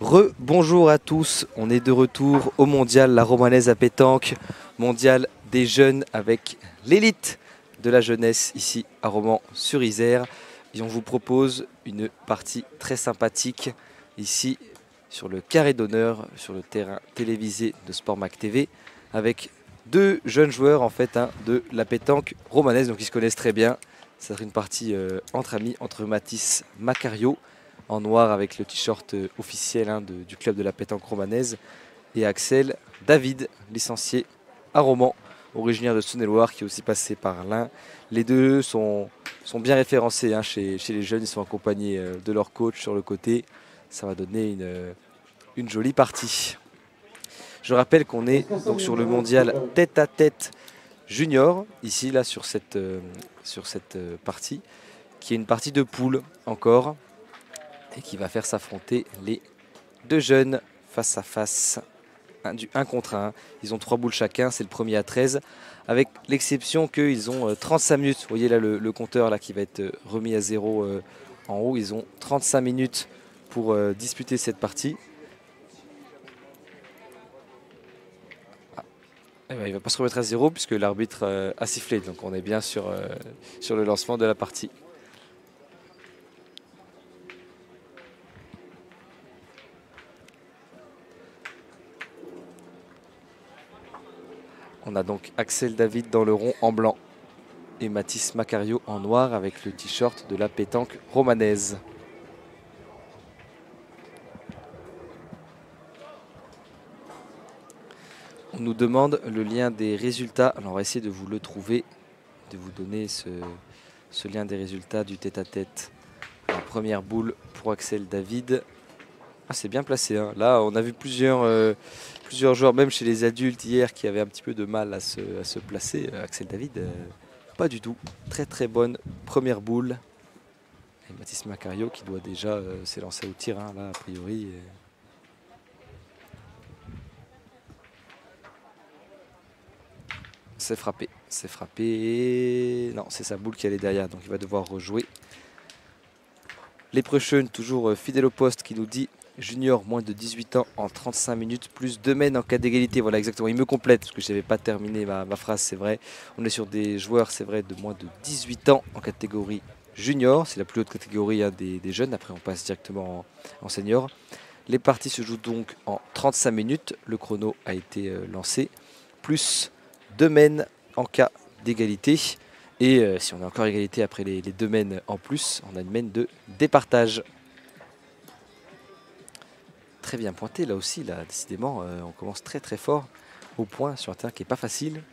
Bonjour à tous, on est de retour au mondial La Romanaise à pétanque, mondial des jeunes avec l'élite de la jeunesse ici à Romans-sur-Isère. Et on vous propose une partie très sympathique ici sur le carré d'honneur, sur le terrain télévisé de Sportmac TV, avec deux jeunes joueurs en fait de la pétanque romanaise, donc ils se connaissent très bien. Ça sera une partie entre amis, entre Mathis Macario, en noir avec le t-shirt officiel du club de la pétanque romanaise, et Axel David, licencié à Romans, originaire de Saône-et-Loire, qui est aussi passé par l'Ain. Les deux sont bien référencés chez les jeunes, ils sont accompagnés de leur coach sur le côté. Ça va donner une jolie partie. Je rappelle qu'on est donc sur le mondial tête à tête junior, ici là sur cette partie, qui est une partie de poule encore, et qui va faire s'affronter les deux jeunes face à face, du 1 contre 1. Ils ont 3 boules chacun, c'est le premier à 13, avec l'exception qu'ils ont 35 minutes. Vous voyez là le compteur là, qui va être remis à 0 en haut. Ils ont 35 minutes pour disputer cette partie. Il ne va pas se remettre à 0 puisque l'arbitre a sifflé, donc on est bien sur le lancement de la partie. On a donc Axel David dans le rond en blanc et Mathis Macario en noir avec le t-shirt de la pétanque romanaise. On nous demande le lien des résultats. Alors on va essayer de vous le trouver, de vous donner ce lien des résultats du tête-à-tête. La première boule pour Axel David. Ah, c'est bien placé. Là, on a vu plusieurs joueurs, même chez les adultes hier, qui avaient un petit peu de mal à se placer. Axel David, pas du tout. Très très bonne première boule. Et Mathis Macario qui doit déjà s'élancer au tir, là, a priori. C'est frappé. Non, c'est sa boule qui allait derrière, donc il va devoir rejouer. Les Preuchen, toujours fidèle au poste, qui nous dit junior moins de 18 ans en 35 minutes, plus 2 mènes en cas d'égalité. Voilà, exactement. Il me complète, parce que je n'avais pas terminé ma phrase, c'est vrai. On est sur des joueurs, c'est vrai, de moins de 18 ans en catégorie junior. C'est la plus haute catégorie des jeunes. Après, on passe directement en senior. Les parties se jouent donc en 35 minutes. Le chrono a été lancé. Plus 2 mènes en cas d'égalité. Et si on a encore égalité après les 2 mènes en plus, on a une mène de départage. Très bien pointé là aussi, là, décidément, on commence très très fort au point sur un terrain qui n'est pas facile.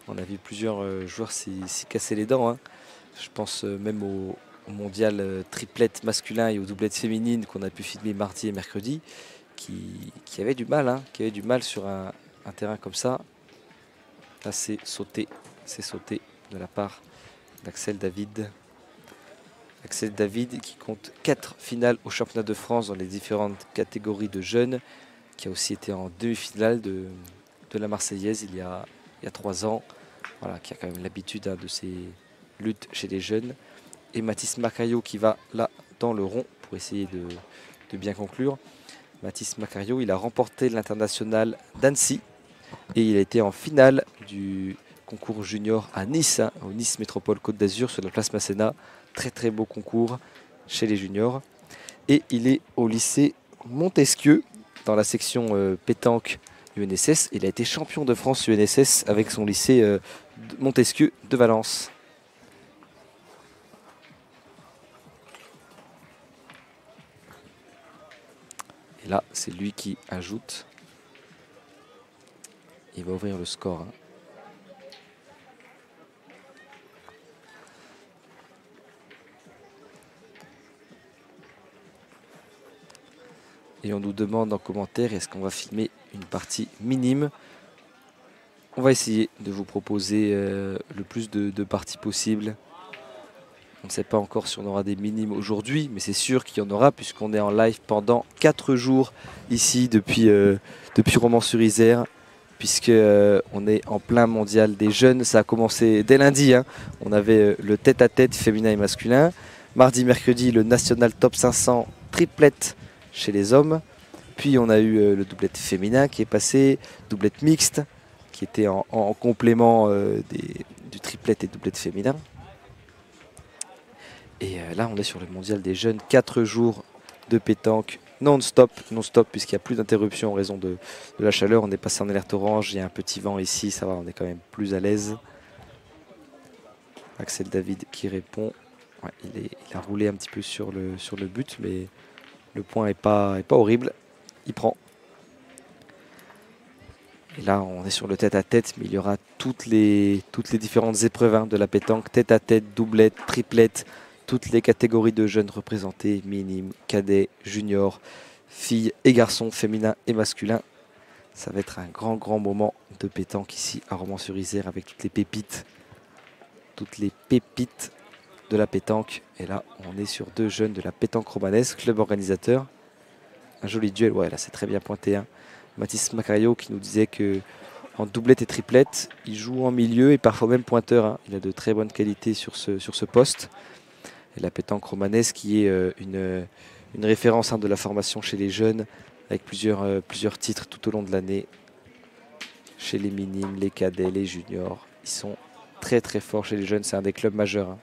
On a vu plusieurs joueurs s'y casser les dents. Je pense même au mondial triplette masculin et aux doublettes féminines qu'on a pu filmer mardi et mercredi, qui avaient du mal, qui avaient du mal sur un terrain comme ça. Là, c'est sauté de la part d'Axel David. Axel David qui compte 4 finales au championnat de France dans les différentes catégories de jeunes, qui a aussi été en demi-finale de la Marseillaise il y a 3 ans. Voilà, qui a quand même l'habitude de ces luttes chez les jeunes. Et Mathis Macario qui va là dans le rond pour essayer de bien conclure. Mathis Macario, il a remporté l'international d'Annecy et il a été en finale du concours junior à Nice, au Nice Métropole Côte d'Azur sur la place Masséna. Très très beau concours chez les juniors. Et il est au lycée Montesquieu dans la section pétanque UNSS. Il a été champion de France UNSS avec son lycée Montesquieu de Valence. Et là, c'est lui qui ajoute. Il va ouvrir le score. Et on nous demande en commentaire, est-ce qu'on va filmer une partie minime? On va essayer de vous proposer le plus de parties possible. On ne sait pas encore si on aura des minimes aujourd'hui, mais c'est sûr qu'il y en aura puisqu'on est en live pendant 4 jours ici depuis Romans-sur-Isère, puisqu'on est en plein mondial des jeunes. Ça a commencé dès lundi. On avait le tête-à-tête féminin et masculin. Mardi, mercredi, le National Top 500 triplette chez les hommes. Puis on a eu le doublette féminin qui est passé, doublette mixte qui était en complément du triplette et doublette féminin. Et là on est sur le mondial des jeunes, 4 jours de pétanque non-stop puisqu'il n'y a plus d'interruption en raison de la chaleur. On est passé en alerte orange, il y a un petit vent ici, ça va, on est quand même plus à l'aise. Axel David qui répond. Ouais, il a roulé un petit peu sur le but, mais le point n'est pas horrible. Il prend. Et là, on est sur le tête-à-tête, mais il y aura toutes les différentes épreuves hein, de la pétanque. Tête-à-tête, doublette, triplette, toutes les catégories de jeunes représentées, minime, cadet, junior, filles et garçons, féminins et masculins. Ça va être un grand moment de pétanque ici à Romans-sur-Isère avec toutes les pépites de la pétanque. Et là, on est sur 2 jeunes de la pétanque romanesque, club organisateur. Un joli duel, ouais, là c'est très bien pointé. Hein. Mathis Macario qui nous disait que en doublette et triplette, il joue en milieu et parfois même pointeur. Hein. Il a de très bonnes qualités sur ce poste. Et la pétanque romanesque qui est une référence hein, de la formation chez les jeunes avec plusieurs titres tout au long de l'année. Chez les minimes, les cadets, les juniors. Ils sont très forts chez les jeunes, c'est un des clubs majeurs. Hein.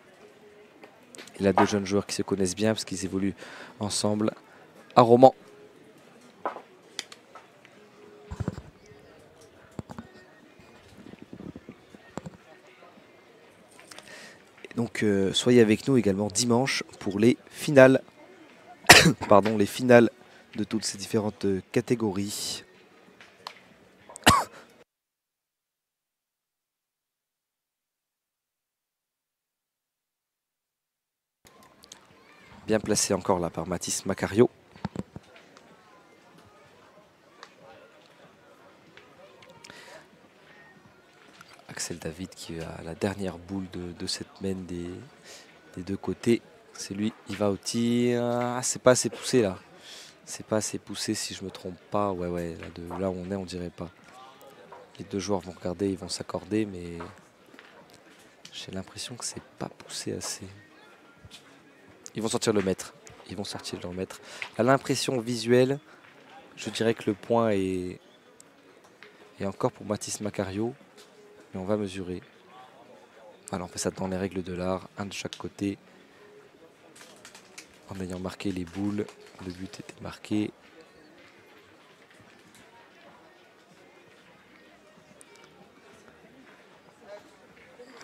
Il a 2 jeunes joueurs qui se connaissent bien parce qu'ils évoluent ensemble à Romans. Donc soyez avec nous également dimanche pour les finales. Pardon, les finales de toutes ces différentes catégories. Bien placé encore là par Mathis Macario. Axel David qui a la dernière boule de cette main des 2 côtés. C'est lui, il va au tir. Ah, c'est pas assez poussé là. C'est pas assez poussé si je me trompe pas. Ouais, là où on est, on dirait pas. Les 2 joueurs vont regarder, ils vont s'accorder, mais j'ai l'impression que c'est pas poussé assez. Ils vont sortir le mètre. Ils vont sortir leur mètre. À l'impression visuelle, je dirais que le point est encore pour Mathis Macario. Mais on va mesurer. Alors on fait ça dans les règles de l'art, un de chaque côté. En ayant marqué les boules, le but était marqué.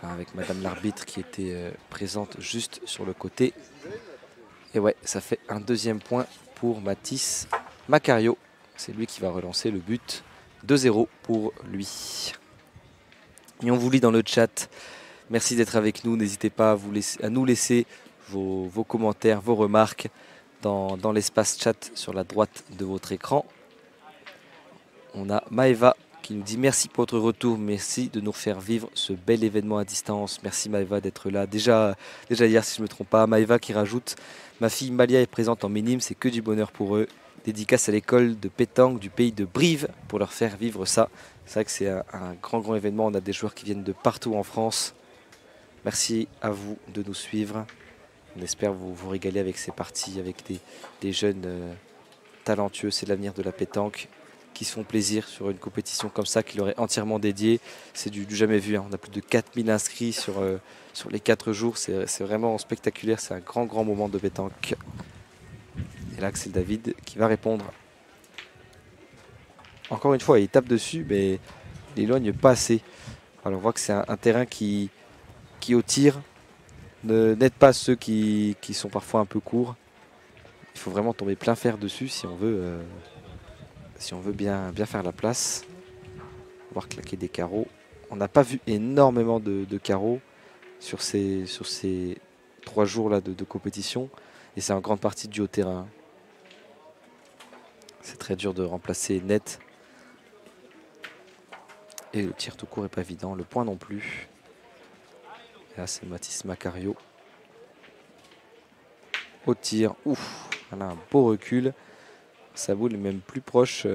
Alors avec Madame l'arbitre qui était présente juste sur le côté. Et ouais, ça fait un 2e point pour Mathis Macario. C'est lui qui va relancer le but. 2-0 pour lui. Et on vous lit dans le chat. Merci d'être avec nous. N'hésitez pas à nous laisser vos commentaires, vos remarques dans l'espace chat sur la droite de votre écran. On a Maeva qui nous dit merci pour votre retour, merci de nous faire vivre ce bel événement à distance. Merci Maeva d'être là. Déjà hier si je ne me trompe pas, Maeva qui rajoute ma fille Malia est présente en minime, c'est que du bonheur pour eux. Dédicace à l'école de pétanque du pays de Brive pour leur faire vivre ça. C'est vrai que c'est un grand événement, on a des joueurs qui viennent de partout en France. Merci à vous de nous suivre. On espère vous régaler avec ces parties, avec des jeunes talentueux. C'est l'avenir de la pétanque qui se font plaisir sur une compétition comme ça qui leur est entièrement dédiée. C'est du jamais vu. Hein. On a plus de 4000 inscrits sur les 4 jours. C'est vraiment spectaculaire. C'est un grand moment de pétanque. Et là, c'est David qui va répondre. Encore une fois, il tape dessus, mais il éloigne pas assez. Alors on voit que c'est un terrain qui au tir n'aide pas ceux qui sont parfois un peu courts. Il faut vraiment tomber plein fer dessus si on veut bien faire la place. Voir claquer des carreaux. On n'a pas vu énormément de carreaux sur ces 3 jours là de compétition. Et c'est en grande partie dû au terrain. C'est très dur de remplacer net. Et le tir tout court n'est pas évident. Le point non plus. Et là, c'est Mathis Macario. Au tir. Ouf. On a un beau recul. Sa boule est même plus proche.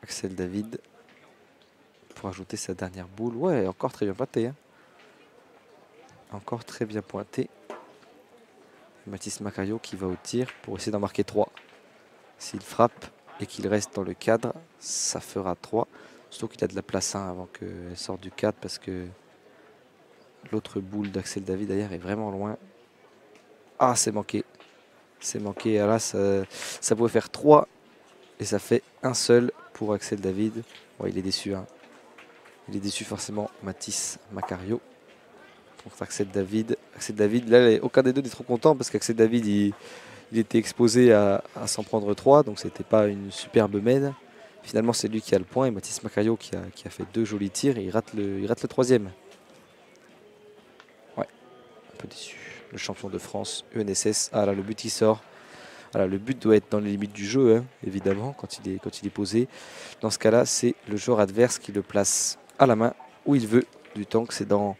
Axel David. Pour ajouter sa dernière boule. Ouais, encore très bien pâté. Hein. Encore très bien pointé. Mathis Macario qui va au tir pour essayer d'en marquer 3. S'il frappe et qu'il reste dans le cadre, ça fera 3. Surtout qu'il a de la place 1 avant qu'elle sorte du cadre parce que l'autre boule d'Axel David d'ailleurs est vraiment loin. Ah, c'est manqué. C'est manqué. Ah là, ça pouvait faire 3 et ça fait un seul pour Axel David. Ouais, il est déçu. Hein. Il est déçu forcément, Mathis Macario. Contre Axel David. Axel David, là, aucun des deux n'est trop content parce qu'Axel David, il était exposé à s'en prendre 3, donc c'était pas une superbe mène. Finalement, c'est lui qui a le point et Mathis Macario qui a fait 2 jolis tirs et il rate le troisième. Ouais, un peu déçu. Le champion de France, UNSS. Ah là, le but qui sort. Voilà, le but doit être dans les limites du jeu, hein, évidemment, quand il est posé. Dans ce cas-là, c'est le joueur adverse qui le place à la main où il veut, du temps que c'est dans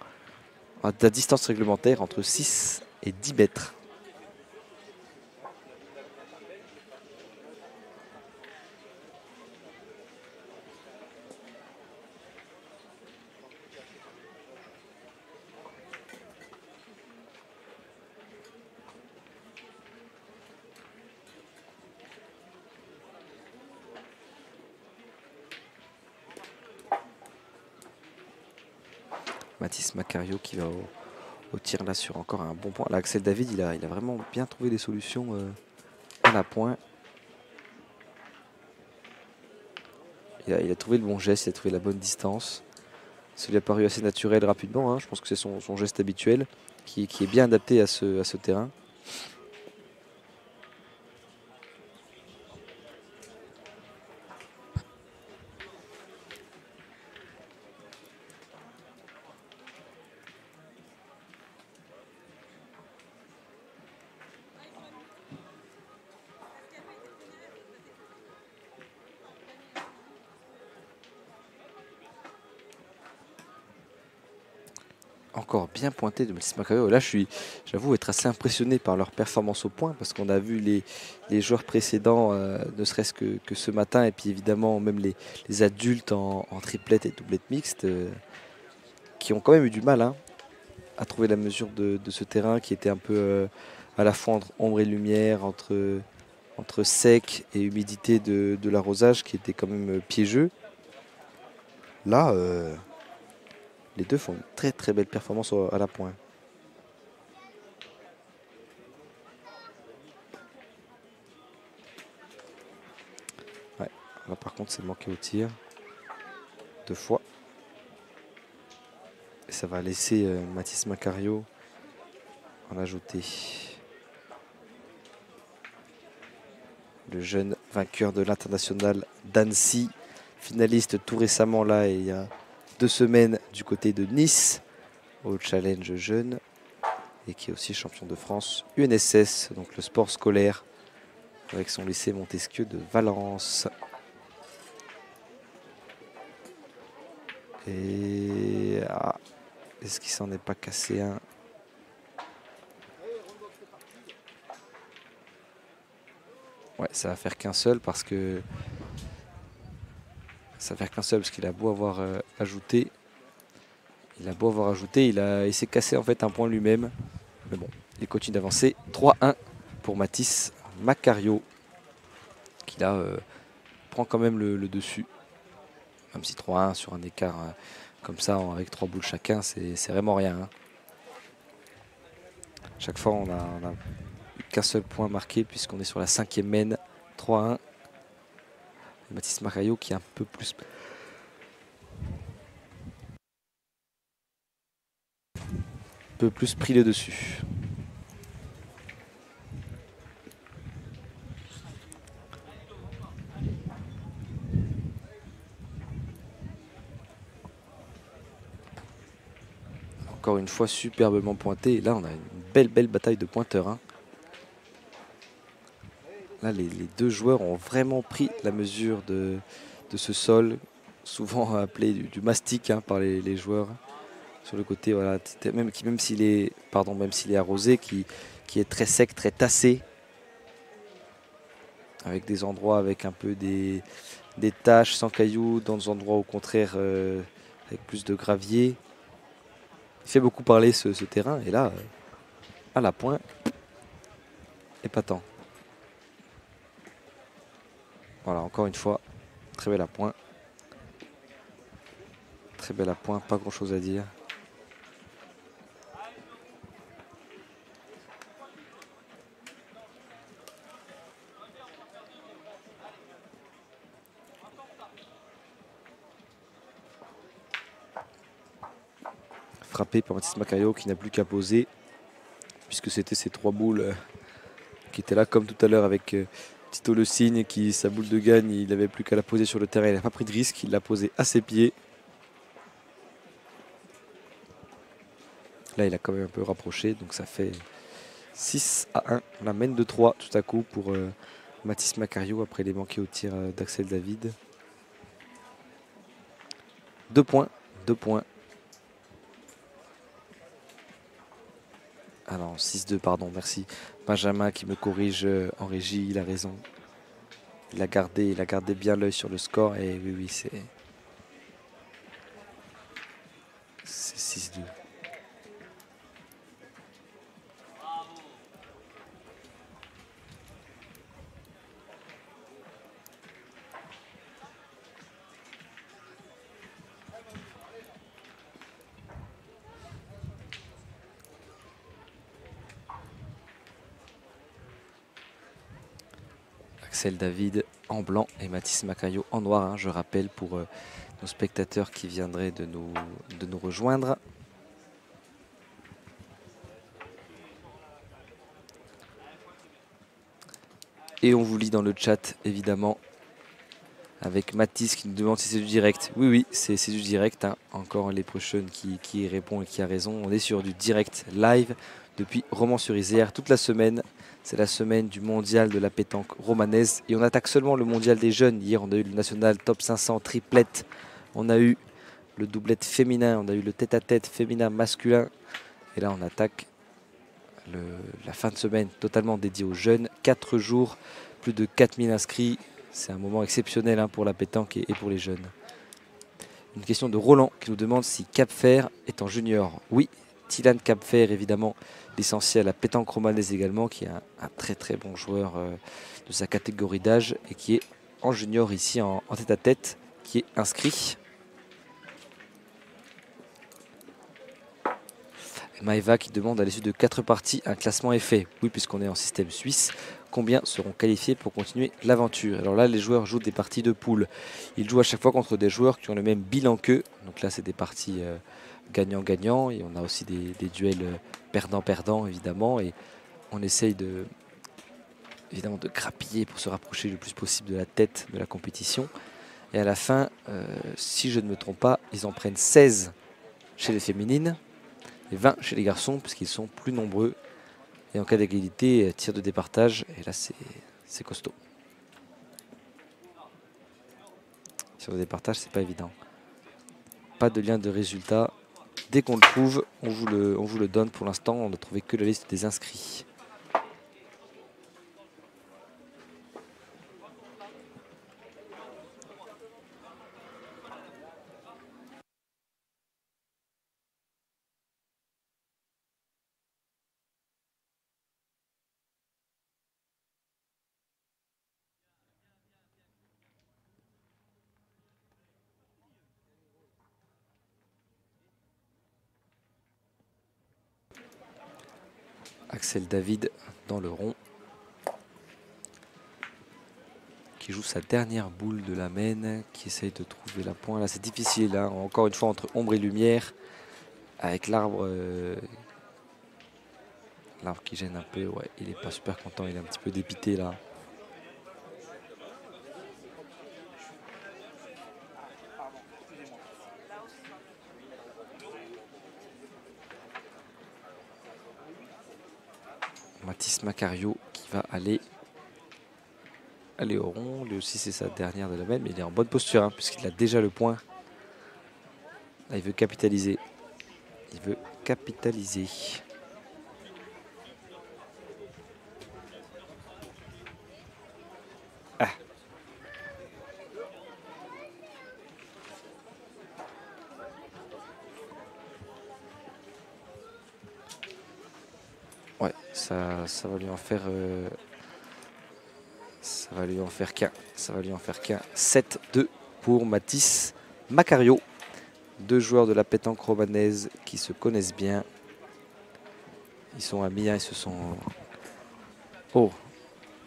la distance réglementaire entre 6 et 10 mètres. Mathis Macario qui va au tir là sur encore un bon point. Là, Axel David, il a vraiment bien trouvé des solutions à la pointe. Il a trouvé le bon geste, il a trouvé la bonne distance. Ça lui a paru assez naturel rapidement. Hein. Je pense que c'est son geste habituel qui est bien adapté à ce terrain. Encore bien pointé de Mathis Macario. Là, j'avoue être assez impressionné par leur performance au point parce qu'on a vu les joueurs précédents, ne serait-ce que ce matin, et puis évidemment même les adultes en triplette et doublette mixte, qui ont quand même eu du mal, hein, à trouver la mesure de ce terrain qui était un peu à la fois entre ombre et lumière, entre sec et humidité de l'arrosage qui était quand même piégeux. Là, les deux font une très très belle performance à la pointe. Ouais, là par contre c'est manqué au tir. 2 fois. Et ça va laisser Mathis Macario en ajouter. Le jeune vainqueur de l'international d'Annecy, finaliste tout récemment là, il y a 2 semaines du côté de Nice au challenge jeune et qui est aussi champion de France UNSS, donc le sport scolaire avec son lycée Montesquieu de Valence. Et est-ce qu'il s'en est pas cassé un? Ouais, ça va faire qu'un seul parce que qu'il a beau avoir ajouté. Il s'est cassé en fait un point lui-même. Mais bon, il continue d'avancer. 3-1 pour Mathis Macario qui là prend quand même le dessus. Même si 3-1 sur un écart comme ça avec 3 boules chacun, c'est vraiment rien. Hein. Chaque fois on a qu'un seul point marqué puisqu'on est sur la 5e mène. 3-1. Mathis Macario qui est un peu plus pris le dessus. Encore une fois superbement pointé. Et là on a une belle bataille de pointeurs. Hein. Là les deux joueurs ont vraiment pris la mesure de ce sol, souvent appelé du mastic hein, par les joueurs. Sur le côté, voilà, même s'il est arrosé, qui est très sec, très tassé, avec des endroits avec un peu des taches sans cailloux, dans des endroits au contraire avec plus de gravier. Il fait beaucoup parler ce terrain. Et là, à la pointe, épatant. Voilà, encore une fois, très belle à point. Très belle à point, pas grand chose à dire. Frappé par Mathis Macario qui n'a plus qu'à poser, puisque c'était ces 3 boules qui étaient là comme tout à l'heure avec Tito Le Cygne qui, sa boule de gagne, il n'avait plus qu'à la poser sur le terrain, il n'a pas pris de risque, il l'a posée à ses pieds. Là il a quand même un peu rapproché, donc ça fait 6-1. On la mène de 3 tout à coup pour Mathis Macario après les manqués au tir d'Axel David. 2 points, 2 points. Ah non, 6-2, pardon, merci. Benjamin qui me corrige en régie, il a raison. Il a gardé bien l'œil sur le score et oui, c'est 6-2. Axel David en blanc et Mathis Macario en noir, hein, je rappelle pour nos spectateurs qui viendraient de nous rejoindre. Et on vous lit dans le chat évidemment avec Mathis qui nous demande si c'est du direct. Oui, c'est du direct, hein. Encore les prochains qui répond et qui a raison. On est sur du direct live depuis Romans-sur-Isère toute la semaine. C'est la semaine du mondial de la pétanque romanaise. Et on attaque seulement le mondial des jeunes. Hier, on a eu le national top 500 triplette. On a eu le doublette féminin. On a eu le tête-à-tête féminin masculin. Et là, on attaque la fin de semaine totalement dédiée aux jeunes. 4 jours, plus de 4000 inscrits. C'est un moment exceptionnel pour la pétanque et pour les jeunes. Une question de Roland qui nous demande si Cap-Fer est en junior. Oui, Tilan Cap-Fer évidemment, licencié à la pétanque romanaise également, qui est un très très bon joueur de sa catégorie d'âge et qui est en junior ici en tête-à-tête, qui est inscrit. Maëva qui demande à l'issue de 4 parties, un classement est fait. Oui, puisqu'on est en système suisse. Combien seront qualifiés pour continuer l'aventure? Alors là, les joueurs jouent des parties de poule. Ils jouent à chaque fois contre des joueurs qui ont le même bilan qu'eux. Donc là, c'est des parties gagnant-gagnant. Et on a aussi des duels perdant-perdant, évidemment. Et on essaye évidemment de grappiller pour se rapprocher le plus possible de la tête de la compétition. Et à la fin, si je ne me trompe pas, ils en prennent 16 chez les féminines et 20 chez les garçons, puisqu'ils sont plus nombreux. Et en cas d'égalité, tir de départage. Et là, c'est costaud. Tir de départage, c'est pas évident. Pas de lien de résultat. Dès qu'on le trouve, on vous le donne. Pour l'instant, on n'a trouvé que la liste des inscrits. Axel David dans le rond. Qui joue sa dernière boule de la main, qui essaye de trouver la pointe. Là, c'est difficile, hein. Encore une fois, entre ombre et lumière, avec l'arbre qui gêne un peu. Ouais, il n'est pas super content, il est un petit peu dépité là. Mathis Macario qui va aller au rond. Lui aussi, c'est sa dernière de la même, mais il est en bonne posture, hein, puisqu'il a déjà le point. Là, il veut capitaliser. Il veut capitaliser. Ah. Ouais, ça va lui en faire... ça va lui en faire qu'un. Ça va lui en faire qu'un. 7-2 pour Mathis Macario. Deux joueurs de la pétanque romanaise qui se connaissent bien. Ils sont amis, hein, ils se sont... Oh,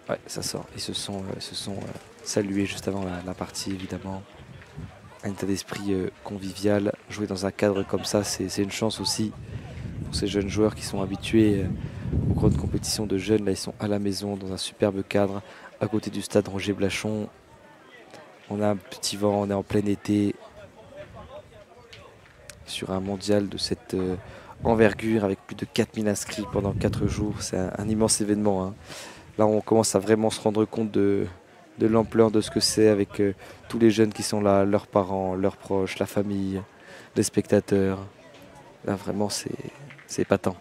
ouais, ça sort. Ils se sont salués juste avant la partie, évidemment. Un état d'esprit convivial. Jouer dans un cadre comme ça, c'est une chance aussi pour ces jeunes joueurs qui sont habitués aux grandes compétitions de jeunes. Là, ils sont à la maison, dans un superbe cadre, à côté du stade Roger-Blachon. On a un petit vent, on est en plein été, sur un mondial de cette envergure, avec plus de 4000 inscrits pendant 4 jours. C'est un immense événement, hein. Là, on commence à vraiment se rendre compte de l'ampleur de ce que c'est, avec tous les jeunes qui sont là, leurs parents, leurs proches, la famille, les spectateurs. Là, vraiment, c'est épatant.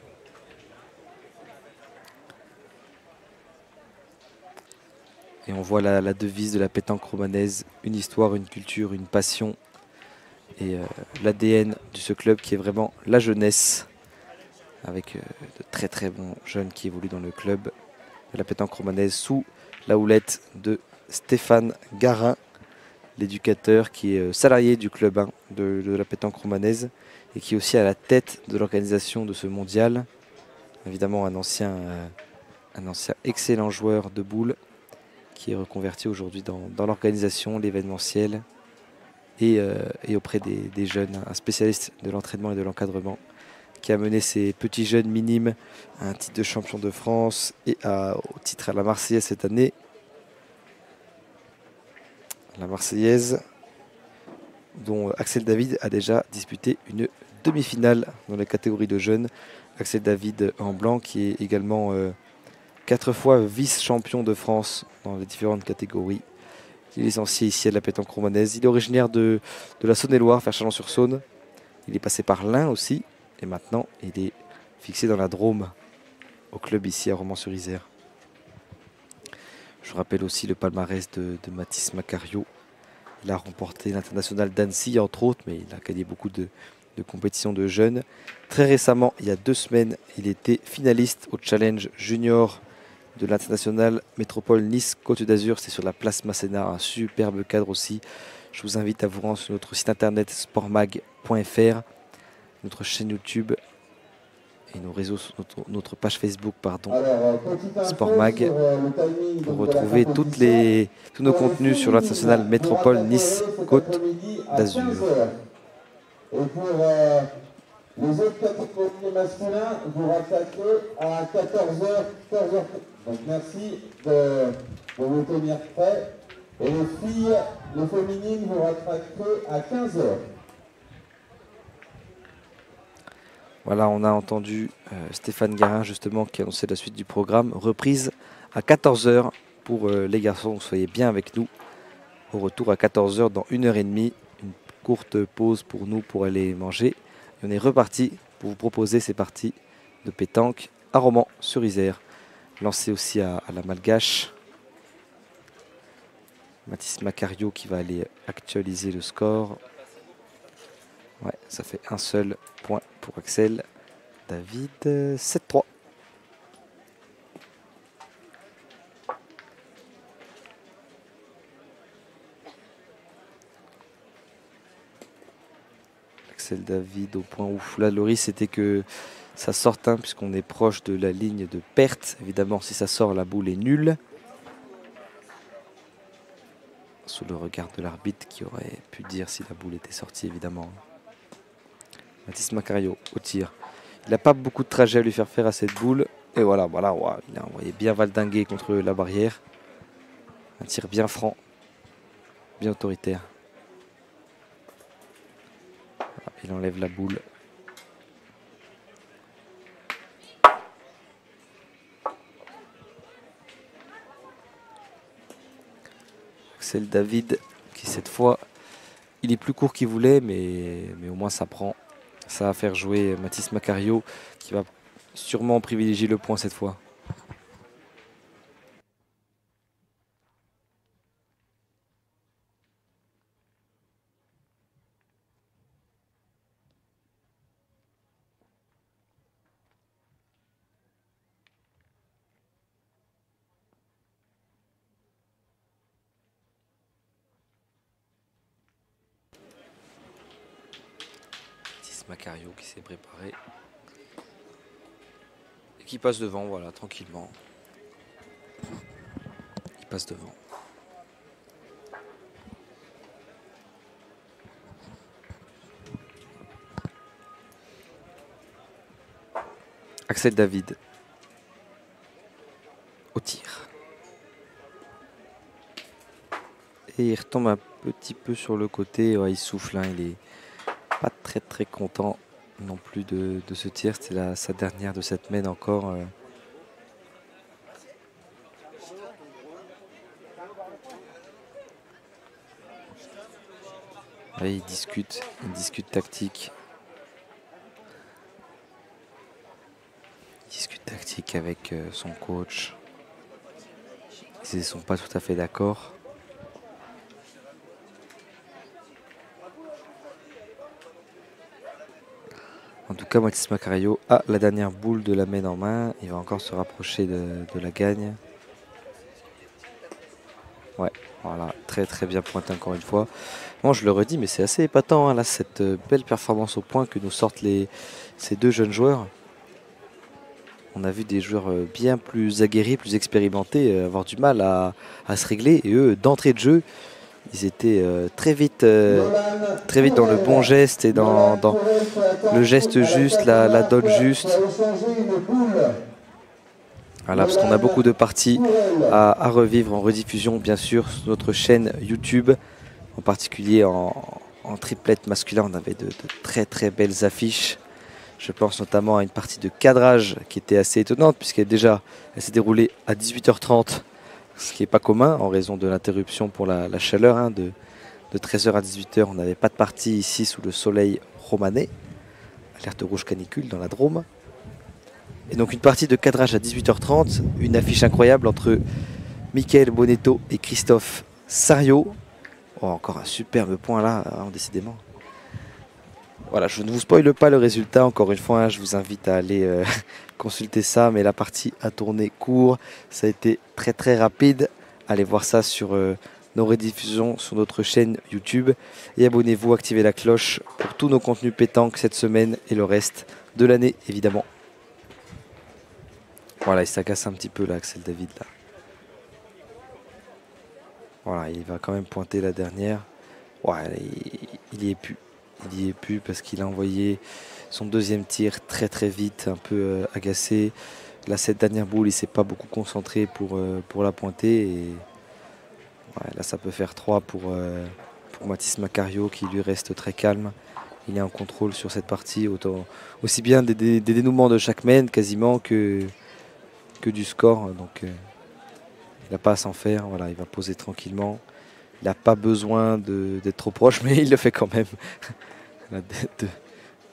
Et on voit la devise de la pétanque romanaise: une histoire, une culture, une passion. Et l'ADN de ce club qui est vraiment la jeunesse, avec de très très bons jeunes qui évoluent dans le club de la pétanque romanaise sous la houlette de Stéphane Garin, l'éducateur qui est salarié du club 1 de la pétanque romanaise et qui est aussi à la tête de l'organisation de ce mondial. Évidemment un ancien excellent joueur de boules qui est reconverti aujourd'hui dans l'organisation, l'événementiel et auprès des jeunes, un spécialiste de l'entraînement et de l'encadrement qui a mené ses petits jeunes minimes à un titre de champion de France et au titre à la Marseillaise cette année. La Marseillaise dont Axel David a déjà disputé une demi-finale dans la catégorie de jeunes. Axel David en blanc qui est également 4 fois vice-champion de France dans les différentes catégories. Il est licencié ici à la pétanque romanaise. Il est originaire de la Saône-et-Loire, vers Chalon-sur-Saône. Il est passé par l'Ain aussi. Et maintenant, il est fixé dans la Drôme, au club ici à Romans-sur-Isère. Je rappelle aussi le palmarès de Mathis Macario. Il a remporté l'international d'Annecy, entre autres, mais il a gagné beaucoup de compétitions de jeunes. Très récemment, il y a 2 semaines, il était finaliste au challenge junior de l'international Métropole Nice Côte d'Azur. C'est sur la place Masséna, un superbe cadre aussi. Je vous invite à vous rendre sur notre site internet sportmag.fr, notre chaîne YouTube et nos réseaux, notre page Facebook, pardon, Sportmag, pour retrouver tous nos contenus sur l'international Métropole Nice Côte d'Azur. Et pour les autres catégories masculins, vous rattaquez à 14h, 14h. Donc merci de vous tenir prêts. Et les filles, les féminines, vous rattaquez à 15h. Voilà, on a entendu Stéphane Garin justement qui annonçait la suite du programme. Reprise à 14h pour les garçons, donc soyez bien avec nous. Au retour à 14h dans 1h30, une courte pause pour nous pour aller manger. Et on est reparti pour vous proposer ces parties de pétanque à Romans-sur-Isère. Lancé aussi à la Malgache. Mathis Macario qui va aller actualiser le score. Ouais, ça fait un seul point pour Axel David, 7-3. Axel David au point ouf. Là, le risque c'était que ça sorte, hein, puisqu'on est proche de la ligne de perte. Évidemment, si ça sort, la boule est nulle. Sous le regard de l'arbitre qui aurait pu dire si la boule était sortie, évidemment. Mathis Macario au tir. Il n'a pas beaucoup de trajet à lui faire à cette boule. Et voilà, wow, il a envoyé bien valdinguer contre la barrière. Un tir bien franc, bien autoritaire. Voilà, il enlève la boule. C'est le David qui cette fois, il est plus court qu'il voulait, mais au moins ça prend. Ça va faire jouer Mathis Macario qui va sûrement privilégier le point cette fois. Macario qui s'est préparé. Et qui passe devant, voilà, tranquillement. Il passe devant. Axel David au tir. Et il retombe un petit peu sur le côté. Ouais, il souffle, hein, il est pas très content non plus de ce tir. C'était sa dernière de cette main encore. Ouais, il discute tactique. Il discute tactique avec son coach. Ils ne sont pas tout à fait d'accord. En tout cas, Mathis Macario a la dernière boule de la main en main. Il va encore se rapprocher de la gagne. Ouais, voilà, très bien pointé encore une fois. Bon, je le redis, mais c'est assez épatant, hein, là, cette belle performance au point que nous sortent ces deux jeunes joueurs. On a vu des joueurs bien plus aguerris, plus expérimentés, avoir du mal à se régler. Et eux, d'entrée de jeu, ils étaient très vite dans le bon geste et dans le geste juste, la donne juste. Voilà, parce qu'on a beaucoup de parties à revivre en rediffusion, bien sûr, sur notre chaîne YouTube. En particulier en triplette masculin, on avait de très belles affiches. Je pense notamment à une partie de cadrage qui était assez étonnante, puisqu'elle s'est déroulée à 18h30, ce qui n'est pas commun en raison de l'interruption pour la chaleur, hein, de 13h à 18h. On n'avait pas de partie ici sous le soleil romanais. Alerte rouge canicule dans la Drôme. Et donc une partie de cadrage à 18h30, une affiche incroyable entre Michael Bonetto et Christophe Sario. Oh, encore un superbe point là, hein, décidément. Voilà, je ne vous spoile pas le résultat, encore une fois, hein, je vous invite à aller consulter ça, mais la partie a tourné court, ça a été très rapide. Allez voir ça sur nos rediffusions sur notre chaîne YouTube. Et abonnez-vous, activez la cloche pour tous nos contenus pétanques cette semaine et le reste de l'année, évidemment. Voilà, il s'agace un petit peu là, Axel David. Là. Voilà, il va quand même pointer la dernière. Ouais, il y est plus. Il y est plus parce qu'il a envoyé son deuxième tir très vite, un peu agacé. Là, cette dernière boule, il ne s'est pas beaucoup concentré pour la pointer. Et ouais, là, ça peut faire 3 pour Mathis Macario qui lui reste très calme. Il est en contrôle sur cette partie, aussi bien des dénouements de chaque main quasiment que du score. Donc, il n'a pas à s'en faire. Voilà, il va poser tranquillement. Il n'a pas besoin d'être trop proche, mais il le fait quand même.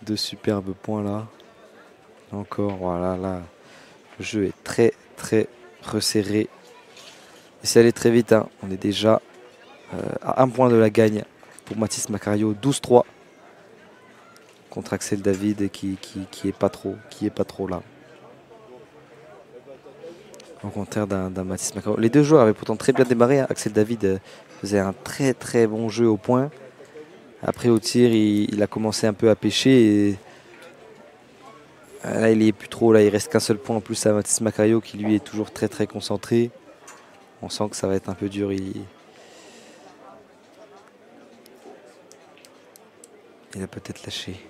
Deux superbes points là. Encore, voilà, là, le jeu est très resserré. Et c'est allé très vite, hein. On est déjà à 1 point de la gagne pour Mathis Macario, 12-3 contre Axel David qui est pas trop là. Au contraire d'un Mathis Macario. Les deux joueurs avaient pourtant très bien démarré, hein. Axel David faisait un très bon jeu au point. Après au tir, il a commencé un peu à pêcher et là il est plus trop, là il reste qu'un seul point en plus à Mathis Macario qui lui est toujours très concentré. On sent que ça va être un peu dur. Il a peut-être lâché.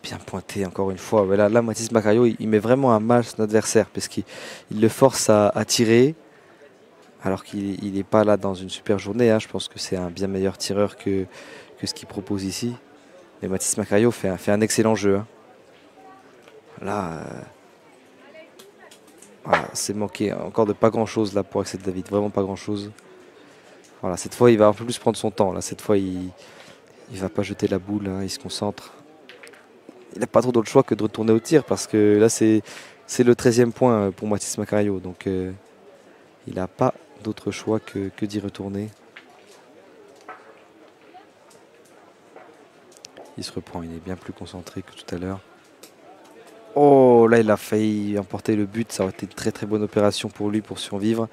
Bien pointé encore une fois. Mais là Mathis Macario, il met vraiment à mal son adversaire parce qu'il le force à tirer. Alors qu'il n'est pas là dans une super journée. Hein. Je pense que c'est un bien meilleur tireur que ce qu'il propose ici. Mais Mathis Macario fait un excellent jeu. Hein. Là, voilà, c'est manqué encore de pas grand-chose là pour Axel David. Vraiment pas grand-chose. Voilà, cette fois, il va un peu plus prendre son temps. Là, cette fois, il va pas jeter la boule. Hein, il se concentre. Il n'a pas trop d'autre choix que de retourner au tir parce que là, c'est le 13e point pour Mathis Macario. Donc, il n'a pas d'autre choix que d'y retourner. Il se reprend, il est bien plus concentré que tout à l'heure. Oh, là, il a failli emporter le but. Ça aurait été une très très bonne opération pour lui pour survivre.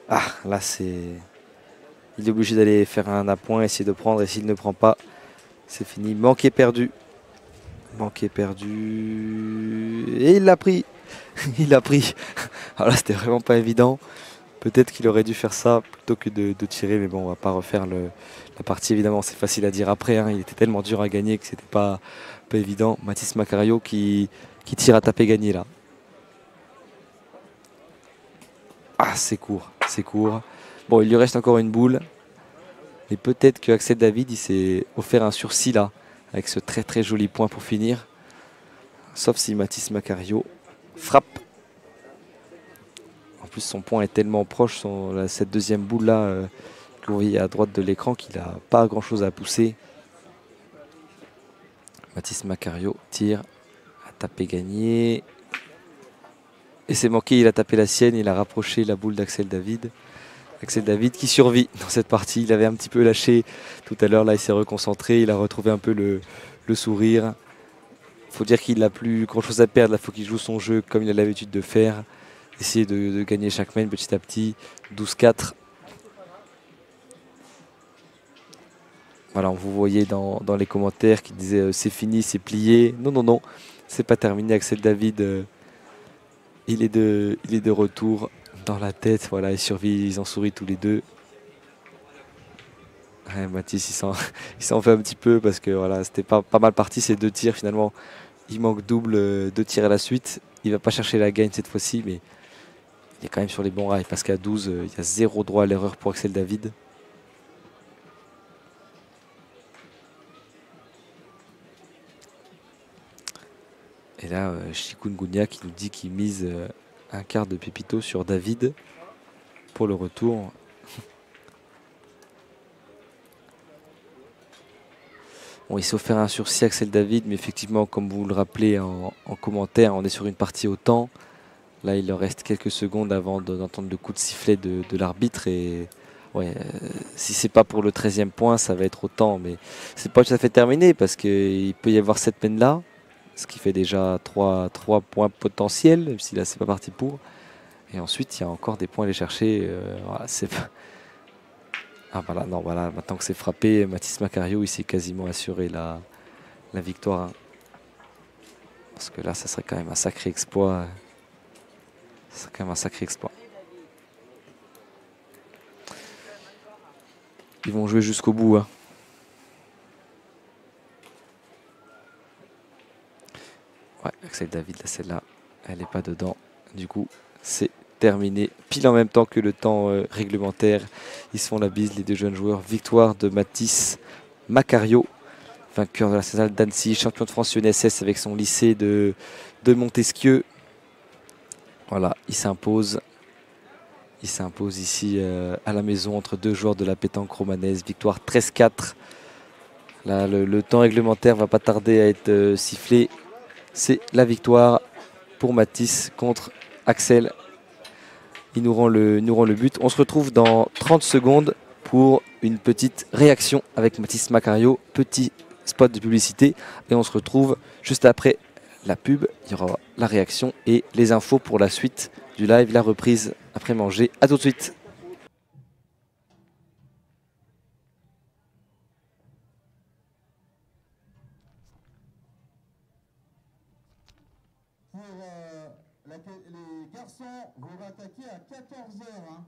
Ah, là, c'est... Il est obligé d'aller faire un appoint, essayer de prendre. Et s'il ne prend pas, c'est fini. Manqué perdu. Manqué perdu. Et il l'a pris. Il l'a pris. Alors là, c'était vraiment pas évident. Peut-être qu'il aurait dû faire ça plutôt que de tirer. Mais bon, on va pas refaire la partie. Évidemment, c'est facile à dire après. Hein. Il était tellement dur à gagner que c'était pas évident. Mathis Macario qui tire à taper gagné là. Ah, c'est court. C'est court. Bon, il lui reste encore une boule. Mais peut-être que Axel David, il s'est offert un sursis là. Avec ce très très joli point pour finir. Sauf si Mathis Macario frappe. En plus, son point est tellement proche, cette deuxième boule là que vous voyez à droite de l'écran, qu'il n'a pas grand chose à pousser. Mathis Macario tire, a tapé gagné. Et c'est manqué, il a tapé la sienne, il a rapproché la boule d'Axel David. Axel David qui survit dans cette partie. Il avait un petit peu lâché tout à l'heure, là il s'est reconcentré, il a retrouvé un peu le sourire. Il faut dire qu'il n'a plus grand chose à perdre, il faut qu'il joue son jeu comme il a l'habitude de faire. Essayer de gagner chaque main petit à petit. 12-4. Voilà, vous voyez dans les commentaires qui disaient c'est fini, c'est plié. Non, non, non, c'est pas terminé. Axel David, il est de retour dans la tête. Voilà, ils en sourient tous les deux. Ouais, Mathis, il s'en fait un petit peu parce que voilà, c'était pas mal parti ces deux tirs finalement. Il manque double, deux tirs à la suite. Il va pas chercher la gagne cette fois-ci, mais il est quand même sur les bons rails parce qu'à 12, il y a zéro droit à l'erreur pour Axel David. Et là, Chikungunya qui nous dit qu'il mise un quart de pépito sur David pour le retour. Bon, il s'est offert un sursis Axel David, mais effectivement, comme vous le rappelez en commentaire, on est sur une partie au temps. Là, il leur reste quelques secondes avant d'entendre le coup de sifflet de l'arbitre. Et ouais, si c'est pas pour le 13e point, ça va être au temps. Mais c'est pas tout à fait terminé parce qu'il peut y avoir cette peine-là. Ce qui fait déjà 3 points potentiels, même si là c'est pas parti pour. Et ensuite il y a encore des points à aller chercher. Voilà, ah voilà, non, voilà, maintenant que c'est frappé, Mathis Macario il s'est quasiment assuré la victoire. Hein. Parce que là ça serait quand même un sacré exploit. Ça serait quand même un sacré exploit. Ils vont jouer jusqu'au bout. Hein. Ouais, Axel David, là celle-là, elle n'est pas dedans. Du coup, c'est terminé. Pile en même temps que le temps réglementaire. Ils se font la bise, les deux jeunes joueurs. Victoire de Mathis Macario, vainqueur de la saison d'Annecy, champion de France UNSS avec son lycée de Montesquieu. Voilà, il s'impose. Il s'impose ici à la maison entre deux joueurs de la pétanque romanaise. Victoire 13-4. Là, le temps réglementaire va pas tarder à être sifflé. C'est la victoire pour Mathis contre Axel. Il nous rend le but. On se retrouve dans 30 secondes pour une petite réaction avec Mathis Macario. Petit spot de publicité. Et on se retrouve juste après la pub. Il y aura la réaction et les infos pour la suite du live, la reprise après manger. A tout de suite. Les garçons vont attaquer à 14 h. Hein.